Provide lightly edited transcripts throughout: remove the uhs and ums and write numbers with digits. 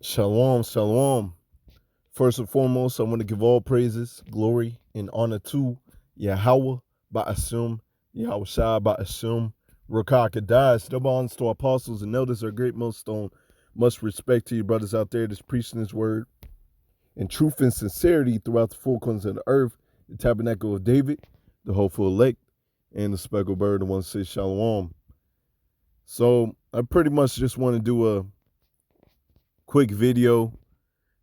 Shalom, shalom. First and foremost, I want to give all praises, glory, and honor to Yahweh, Ba'asum, Yahweh Shai, Ba'asum, Rakakadai. Double honors to our apostles and elders, our great millstone. Much respect to you brothers out there that's preaching his word in truth and sincerity throughout the four corners of the earth, the tabernacle of David, the hopeful elect, and the speckled bird, the one that says shalom. So I pretty much just want to do a quick video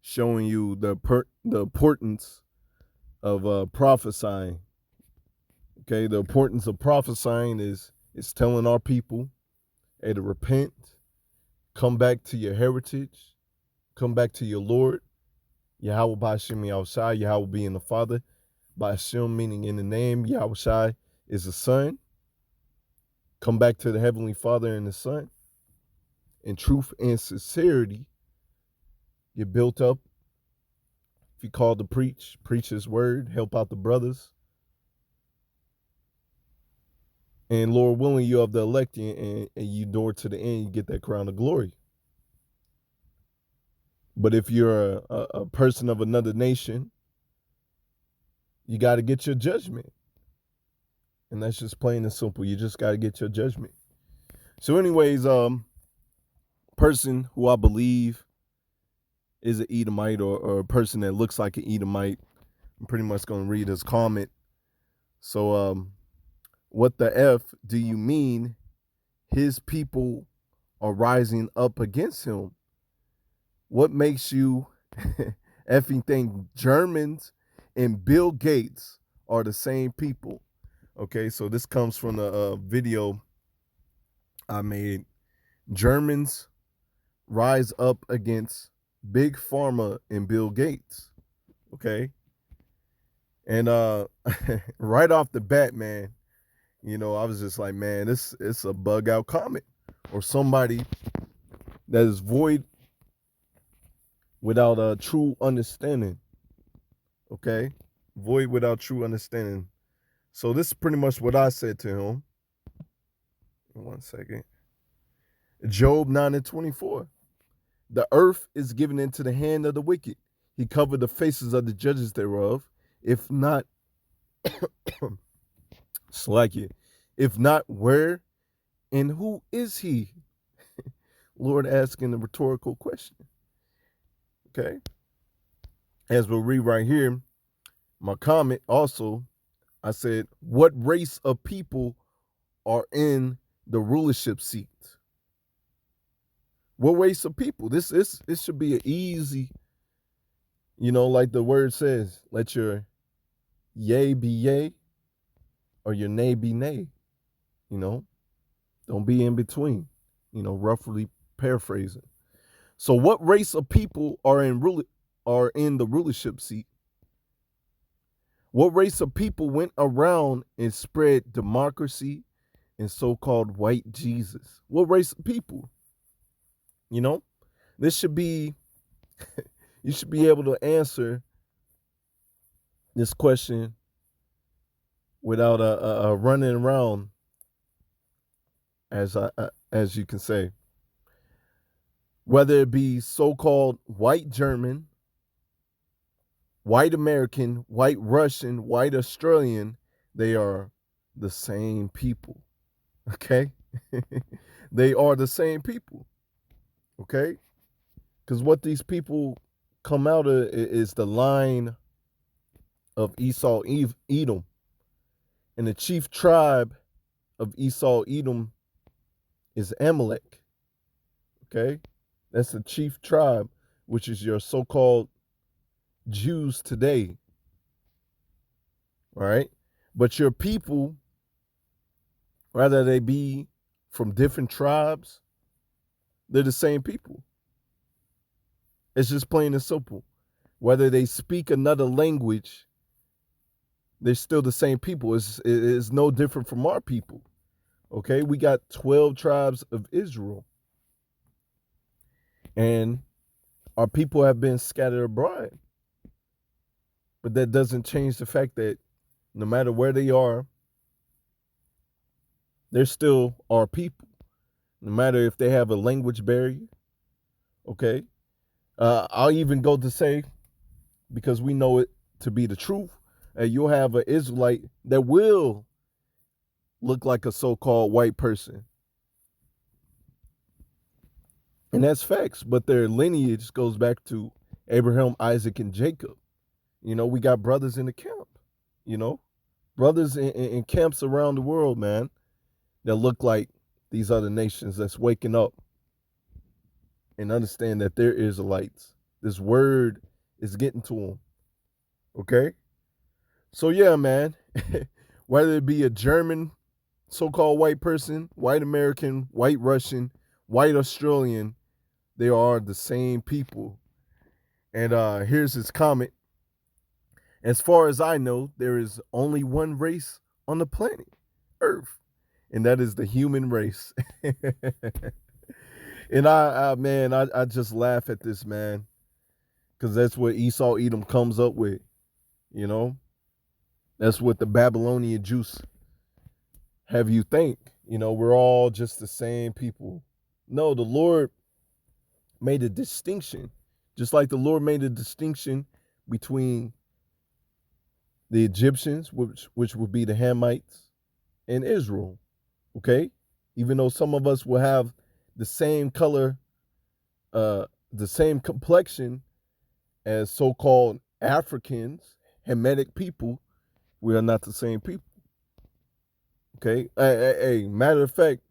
showing you the importance of prophesying. Okay, the importance of prophesying is telling our people, hey, to repent, come back to your heritage, come back to your Lord. Yahweh Ba'Shem Yahushai, Yahweh being the Father, Ba'Shem meaning in the name, Yahushai is the Son. Come back to the Heavenly Father and the Son. In truth and sincerity, you're built up. If you call to preach His word, help out the brothers. And Lord willing, you have the elect and you door to the end, you get that crown of glory. But if you're a person of another nation, you got to get your judgment. And that's just plain and simple. You just got to get your judgment. So, anyways, person who I believe is an Edomite or a person that looks like an Edomite, I'm pretty much going to read his comment. So, what the F do you mean his people are rising up against him? What makes you effing think Germans and Bill Gates are the same people? Okay, so this comes from the video I made. Germans rise up against Big Pharma and Bill Gates. Okay. And right off the bat, man, I was just like, man, it's a bug out comment or somebody that is void without a true understanding. Okay. Void without true understanding. So this is pretty much what I said to him. 1 second. Job 9:24. The earth is given into the hand of the wicked. He covered the faces of the judges thereof. If not, slack it. If not, where and who is he? Lord asking a rhetorical question. Okay. As we'll read right here, my comment also, I said, what race of people are in the rulership seat? What race of people? This should be an easy, like the word says, let your yea be yea or your nay be nay. Don't be in between, roughly paraphrasing. So what race of people are in the rulership seat? What race of people went around and spread democracy and so-called white Jesus? What race of people? This should be you should be able to answer this question without a running around, as you can say. Whether it be so-called white German, white American, white Russian, white Australian, they are the same people. Okay? They are the same people. Okay? Because what these people come out of is the line of Esau Edom. And the chief tribe of Esau Edom is Amalek. Okay? That's the chief tribe, which is your so-called Jews today. All right? But your people, whether they be from different tribes, they're the same people. It's just plain and simple. Whether they speak another language, they're still the same people. It's no different from our people. Okay? We got 12 tribes of Israel. And our people have been scattered abroad. But that doesn't change the fact that no matter where they are, they're still our people. No matter if they have a language barrier, okay? I'll even go to say, because we know it to be the truth, you'll have an Israelite that will look like a so-called white person. And that's facts, but their lineage goes back to Abraham, Isaac, and Jacob. We got brothers in the camp, you know, brothers in camps around the world, man, that look like these other nations that's waking up and understand that they're Israelites. This word is getting to them, okay? So, yeah, man, whether it be a German so-called white person, white American, white Russian, white Australian, they are the same people. And here's his comment. As far as I know, there is only one race on the planet, Earth, and that is the human race. And I just laugh at this, man, because that's what Esau Edom comes up with. You know, that's what the Babylonian Jews have you think. We're all just the same people. No, the Lord made a distinction, just like the Lord made a distinction between the Egyptians, which would be the Hamites, and Israel. Okay, even though some of us will have the same color, the same complexion as so-called Africans, Hamitic people, we are not the same people. Okay, hey, matter of fact,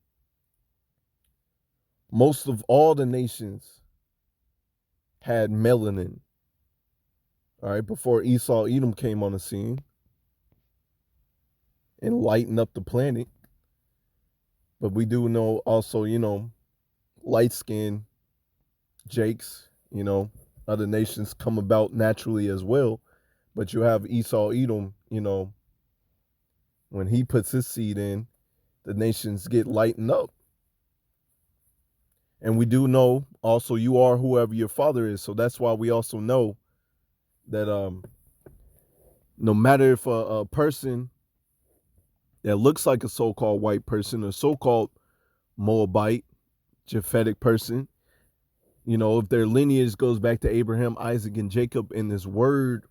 most of all the nations had melanin. All right, before Esau Edom came on the scene and lightened up the planet. But we do know also, light skin Jakes, other nations come about naturally as well. But you have Esau Edom, when he puts his seed in, the nations get lightened up. And we do know also you are whoever your father is. So that's why we also know that no matter if a person that looks like a so-called white person or so-called Moabite, Japhetic person, if their lineage goes back to Abraham, Isaac, and Jacob, and this word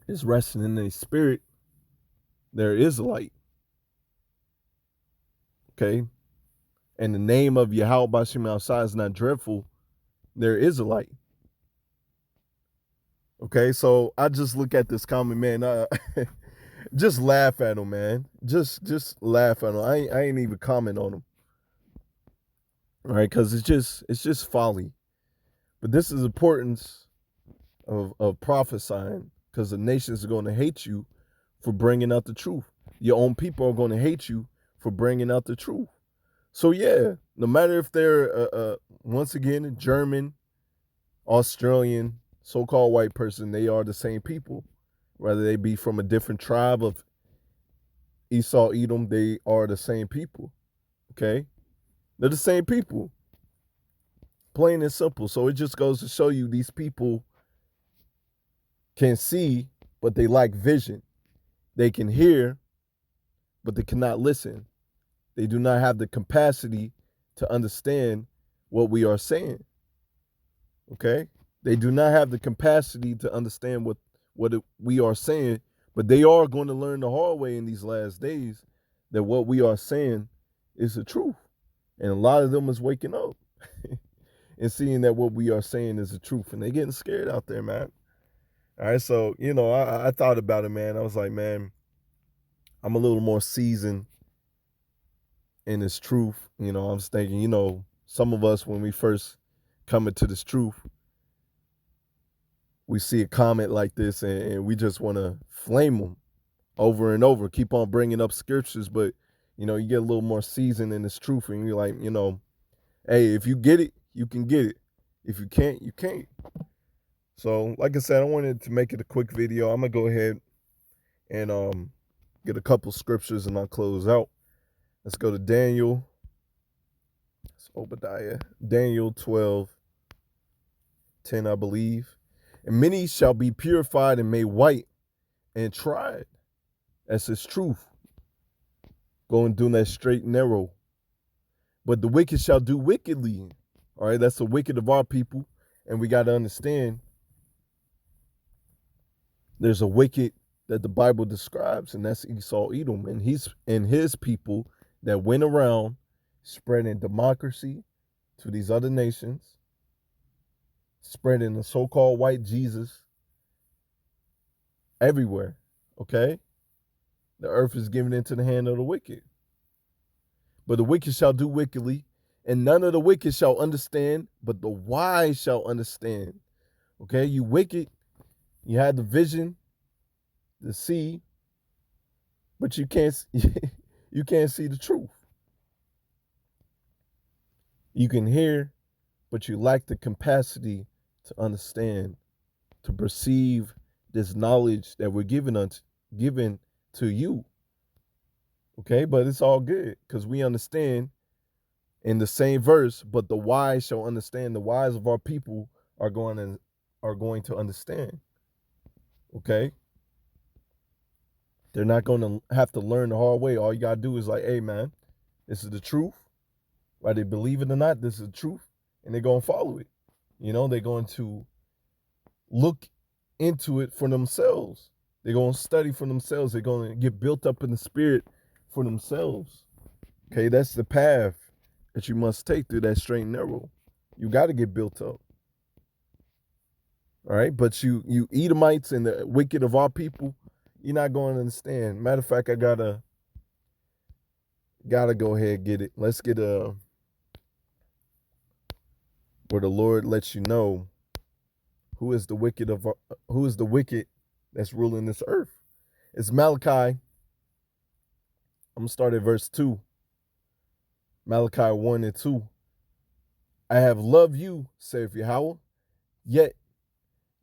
is resting in their spirit, there is light. Okay? And the name of Yahweh Bashim outside is not dreadful. There is a light. Okay, so I just look at this comment, man. Just laugh at him, man. Just laugh at him. I ain't even comment on him. All right, because it's just folly. But this is the importance of prophesying, because the nations are going to hate you for bringing out the truth. Your own people are going to hate you for bringing out the truth. So yeah, no matter if they're once again a German, Australian, so-called white person, they are the same people. Whether they be from a different tribe of Esau, Edom, they are the same people. Okay, they're the same people. Plain and simple. So it just goes to show you these people can see, but they lack vision. They can hear, but they cannot listen. They do not have the capacity to understand what we are saying. Okay? They do not have the capacity to understand what we are saying, but they are going to learn the hard way in these last days that what we are saying is the truth. And a lot of them is waking up and seeing that what we are saying is the truth. And they're getting scared out there, man. All right, so, I thought about it, man. I was like, man, I'm a little more seasoned in this truth. I was thinking, some of us, when we first come into this truth, we see a comment like this and we just want to flame them over and over, keep on bringing up scriptures. But, you get a little more seasoned in this truth and you're like, hey, if you get it, you can get it. If you can't, you can't. So, like I said, I wanted to make it a quick video. I'm going to go ahead and get a couple scriptures and I'll close out. Let's go to Daniel. It's Obadiah. Daniel 12:10, I believe. And many shall be purified and made white and tried. That's his truth. Go and do that straight and narrow. But the wicked shall do wickedly. All right, that's the wicked of our people. And we got to understand there's a wicked that the Bible describes, and that's Esau Edom. And his people that went around spreading democracy to these other nations, spreading the so-called white Jesus everywhere. Okay? The earth is given into the hand of the wicked. But the wicked shall do wickedly, and none of the wicked shall understand, but the wise shall understand. Okay, you wicked, you had the vision, the see, but you can't you can't see the truth. You can hear, but you lack the capacity to understand, to perceive this knowledge that we're given to you. Okay, but it's all good because we understand in the same verse, but the wise shall understand. The wise of our people are going to understand. Okay? They're not going to have to learn the hard way. All you got to do is like, hey man, this is the truth. Whether they believe it or not, this is the truth. And they're going to follow it. You know, they're going to look into it for themselves. They're going to study for themselves. They're going to get built up in the spirit for themselves. Okay, that's the path that you must take through that straight and narrow. You got to get built up. All right, but you Edomites and the wicked of our people, you're not going to understand. Matter of fact, I gotta go ahead and get it. Let's get where the Lord lets you know who is the wicked that's ruling this earth. It's Malachi. I'm gonna start at verse 2. Malachi 1 and 2. I have loved you, saith Yahweh, yet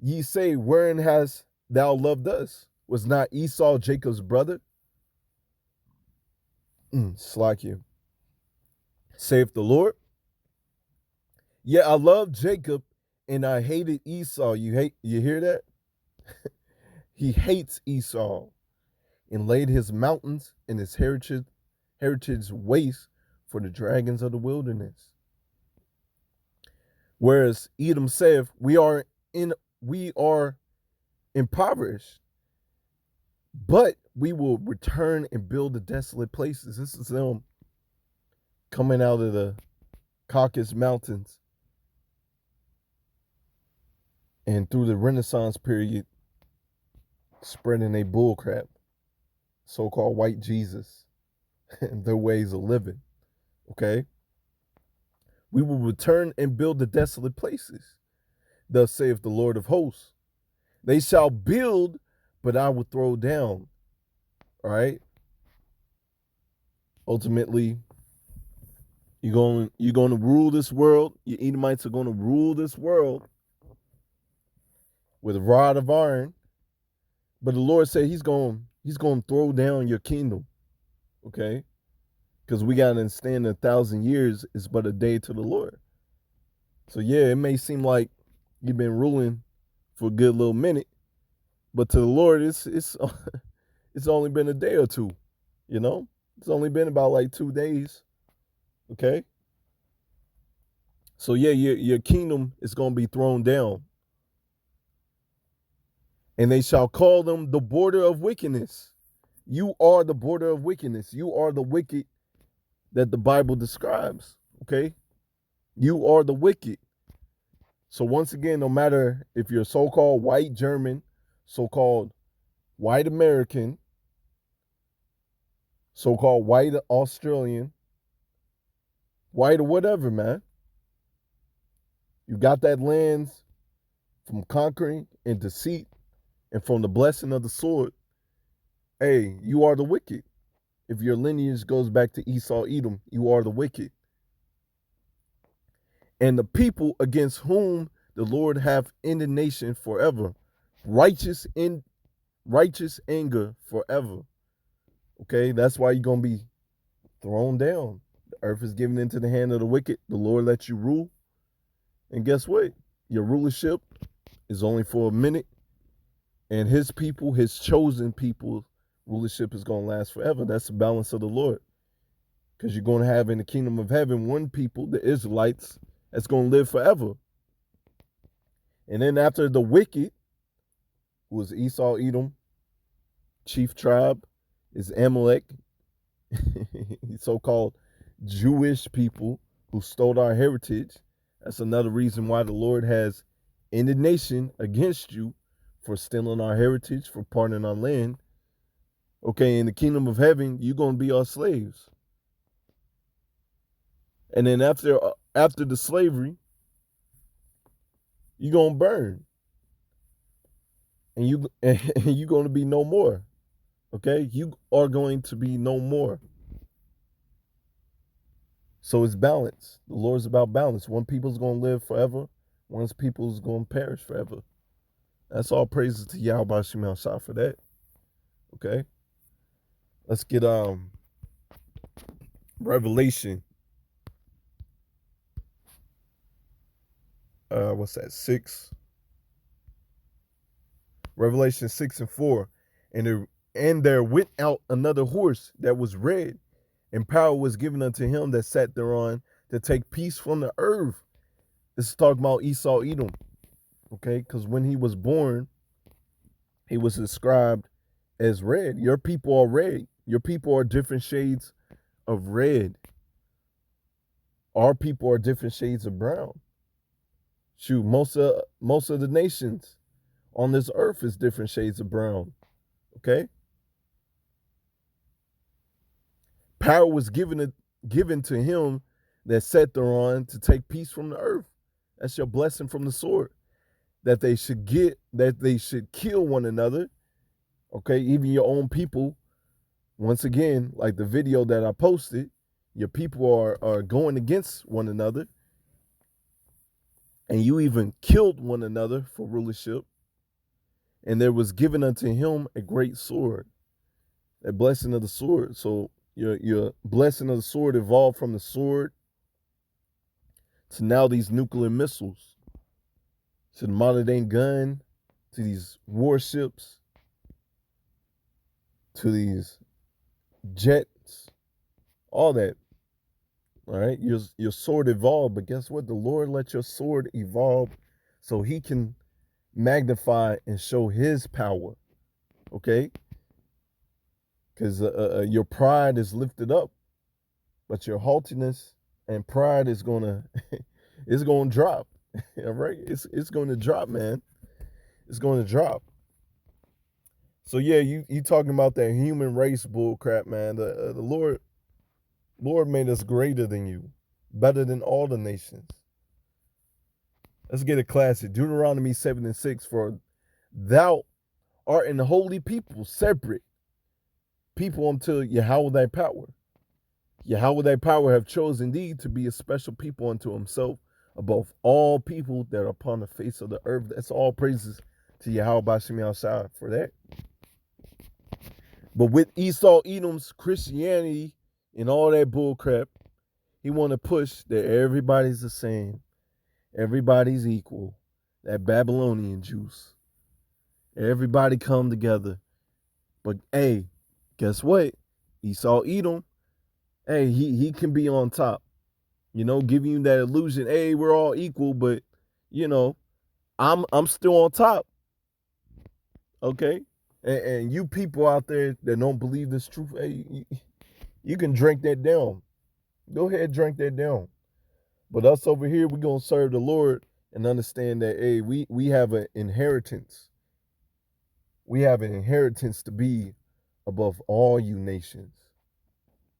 ye say, wherein hast thou loved us? Was not Esau Jacob's brother? Slack you. Saith the Lord. Yet I loved Jacob and I hated Esau. You hear that? He hates Esau and laid his mountains and his heritage waste for the dragons of the wilderness. Whereas Edom saith, we are impoverished, but we will return and build the desolate places. This is them coming out of the Caucasus Mountains and through the Renaissance period, spreading a bullcrap, so-called white Jesus, and their ways of living. Okay? We will return and build the desolate places. Thus saith the Lord of hosts. They shall build, but I will throw down. All right? Ultimately, you're going to rule this world. Your Edomites are going to rule this world with a rod of iron. But the Lord said he's going to throw down your kingdom. Okay? Because we got to understand 1,000 years is but a day to the Lord. So yeah, it may seem like you've been ruling for a good little minute, but to the Lord, it's it's only been a day or two. You know, it's only been about like 2 days. Okay. So yeah, your kingdom is going to be thrown down, and they shall call them the border of wickedness. You are the border of wickedness. You are the wicked that the Bible describes. Okay. You are the wicked. So once again, no matter if you're so-called white German, so-called white American, so-called white Australian, white or whatever, man, you got that land from conquering and deceit and from the blessing of the sword. Hey, you are the wicked. If your lineage goes back to Esau, Edom, you are the wicked. And the people against whom the Lord hath indignation forever, righteous anger forever. Okay, that's why you're going to be thrown down. The earth is given into the hand of the wicked. The Lord lets you rule. And guess what? Your rulership is only for a minute. And his people, his chosen people, rulership is going to last forever. That's the balance of the Lord. Because you're going to have in the kingdom of heaven one people, the Israelites, that's going to live forever. And then after the wicked, who was Esau, Edom, chief tribe, is Amalek, so-called Jewish people who stole our heritage. That's another reason why the Lord has indignation against you for stealing our heritage, for parting our land. Okay, in the kingdom of heaven, you're going to be our slaves. And then after the slavery, you're going to burn. And you're going to be no more. Okay? You are going to be no more. So it's balance. The Lord's about balance. One people's going to live forever. One people's going to perish forever. That's all praises to Yahweh Shema Shah for that. Okay? Let's get Revelation. What's that? 6. Revelation 6:4. And there went out another horse that was red, and power was given unto him that sat thereon to take peace from the earth. This is talking about Esau Edom. Okay, because when he was born, he was described as red. Your people are red. Your people are different shades of red. Our people are different shades of brown. Shoot, most of the nations on this earth is different shades of brown. Okay? Power was given to him that sat thereon to take peace from the earth. That's your blessing from the sword. That they should kill one another. Okay, even your own people. Once again, like the video that I posted, your people are going against one another. And you even killed one another for rulership. And there was given unto him a great sword. A blessing of the sword. So your blessing of the sword evolved from the sword to now these nuclear missiles, to the modern day gun, to these warships, to these jets, all that. All right, your sword evolved, but guess what? The Lord let your sword evolve so he can magnify and show his power. Okay? Because your pride is lifted up, but your haughtiness and pride is gonna it's gonna drop. All right, it's gonna drop, man. It's gonna drop. So yeah, you talking about that human race bull crap, man. The Lord made us greater than you, better than all the nations. Let's get a classic. Deuteronomy 7:6. For thou art an holy people, separate people unto Yahweh thy power. Yahweh thy power have chosen thee to be a special people unto himself above all people that are upon the face of the earth. That's all praises to Yahweh Bashim Shah for that. But with Esau Edom's Christianity and all that bull crap, he want to push that everybody's the same. Everybody's equal. That Babylonian juice. Everybody come together. But hey, guess what? Esau Edom, hey, he can be on top. You know, giving you that illusion, hey, we're all equal, but you know, I'm still on top. Okay? And you people out there that don't believe this truth, hey, you can drink that down. Go ahead, drink that down. But us over here, we're gonna serve the Lord and understand that, hey, we have an inheritance. We have an inheritance to be above all you nations.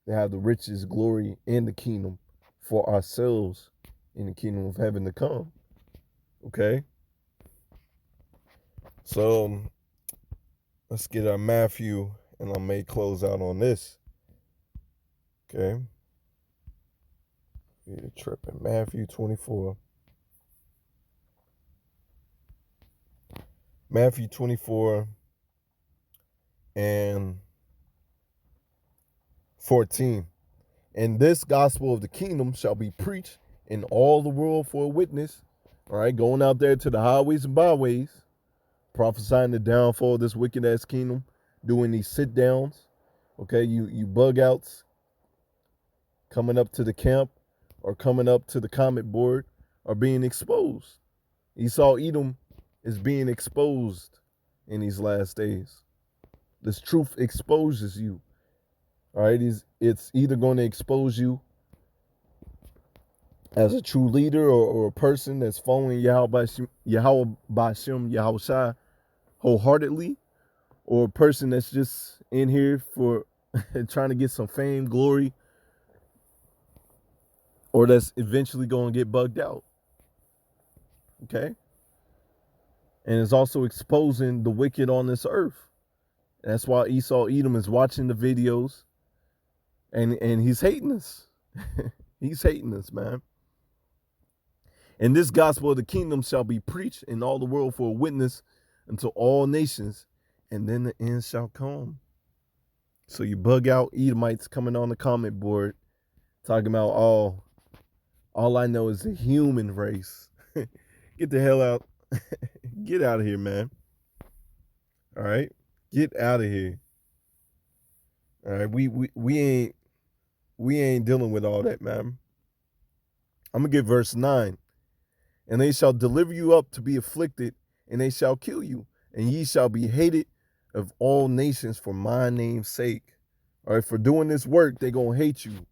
To have the riches, glory, and the kingdom for ourselves in the kingdom of heaven to come. Okay? So let's get our Matthew, and I may close out on this. Okay? You're tripping. Matthew 24. Matthew 24 and 14. And this gospel of the kingdom shall be preached in all the world for a witness. All right, going out there to the highways and byways, prophesying the downfall of this wicked ass kingdom, doing these sit downs. Okay, you bug outs coming up to the camp or coming up to the comment board are being exposed. Esau, Edom is being exposed in these last days. This truth exposes you. All right, it's either going to expose you as a true leader or a person that's following Yahweh Bashim Yahushai wholeheartedly, or a person that's just in here for trying to get some fame, glory, or that's eventually going to get bugged out. Okay? And it's also exposing the wicked on this earth. That's why Esau Edom is watching the videos and he's hating us. He's hating us, man. And this gospel of the kingdom shall be preached in all the world for a witness unto all nations, and then the end shall come. So you bug out Edomites coming on the comment board talking about all I know is the human race. Get the hell out. Get out of here, man. All right? Get out of here. All right, we ain't dealing with all that, man. I'm gonna get verse 9. And they shall deliver you up to be afflicted, and they shall kill you, and ye shall be hated of all nations for my name's sake. All right, for doing this work, they gonna hate you.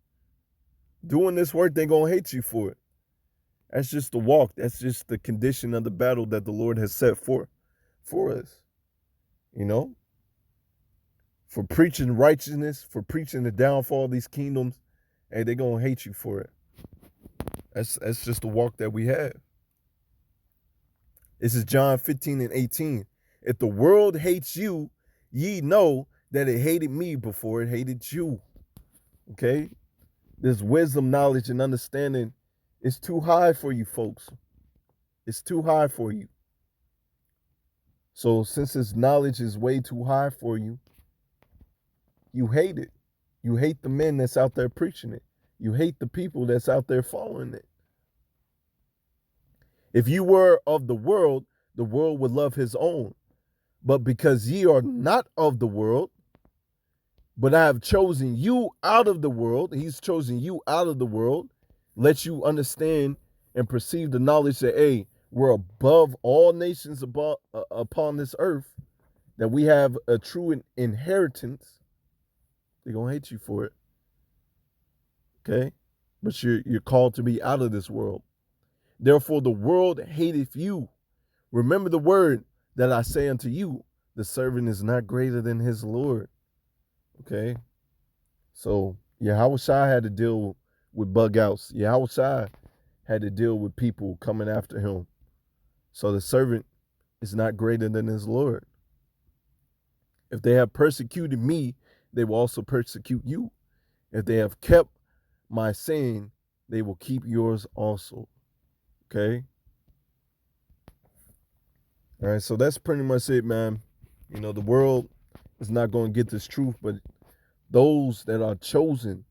Doing this work, they gonna hate you for it. That's just the walk. That's just the condition of the battle that the Lord has set for us. You know? For preaching righteousness, for preaching the downfall of these kingdoms, hey, they gonna hate you for it. That's just the walk that we have. This is John 15:18. If the world hates you, ye know that it hated me before it hated you. Okay? This wisdom, knowledge, and understanding is too high for you folks. It's too high for you. So since this knowledge is way too high for you, you hate it. You hate the men that's out there preaching it. You hate the people that's out there following it. If you were of the world would love his own. But because ye are not of the world, but I have chosen you out of the world, he's chosen you out of the world, let you understand and perceive the knowledge that, hey, we're above all nations upon this earth, that we have a true inheritance. They're going to hate you for it. Okay? But you're called to be out of this world. Therefore, the world hateth you. Remember the word that I say unto you, the servant is not greater than his Lord. Okay? So, Yahushua had to deal with bug outs. Yahushua had to deal with people coming after him. So the servant is not greater than his Lord. If they have persecuted me, they will also persecute you. If they have kept my saying, they will keep yours also. Okay? All right, so that's pretty much it, man. You know, the world is not going to get this truth, but those that are chosen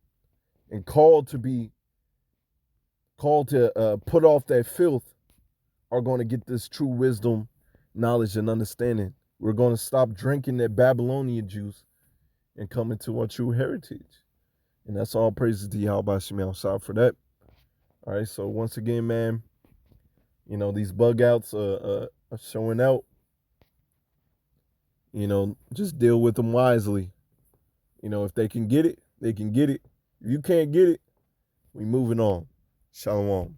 and called to put off that filth are going to get this true wisdom, knowledge, and understanding. We're going to stop drinking that Babylonian juice and come into our true heritage. And that's all praises to Yahweh Shemel Shah for that. All right, so once again, man, you know, these bug outs are showing out. You know, just deal with them wisely. You know, if they can get it, they can get it. If you can't get it, we moving on. Shalom.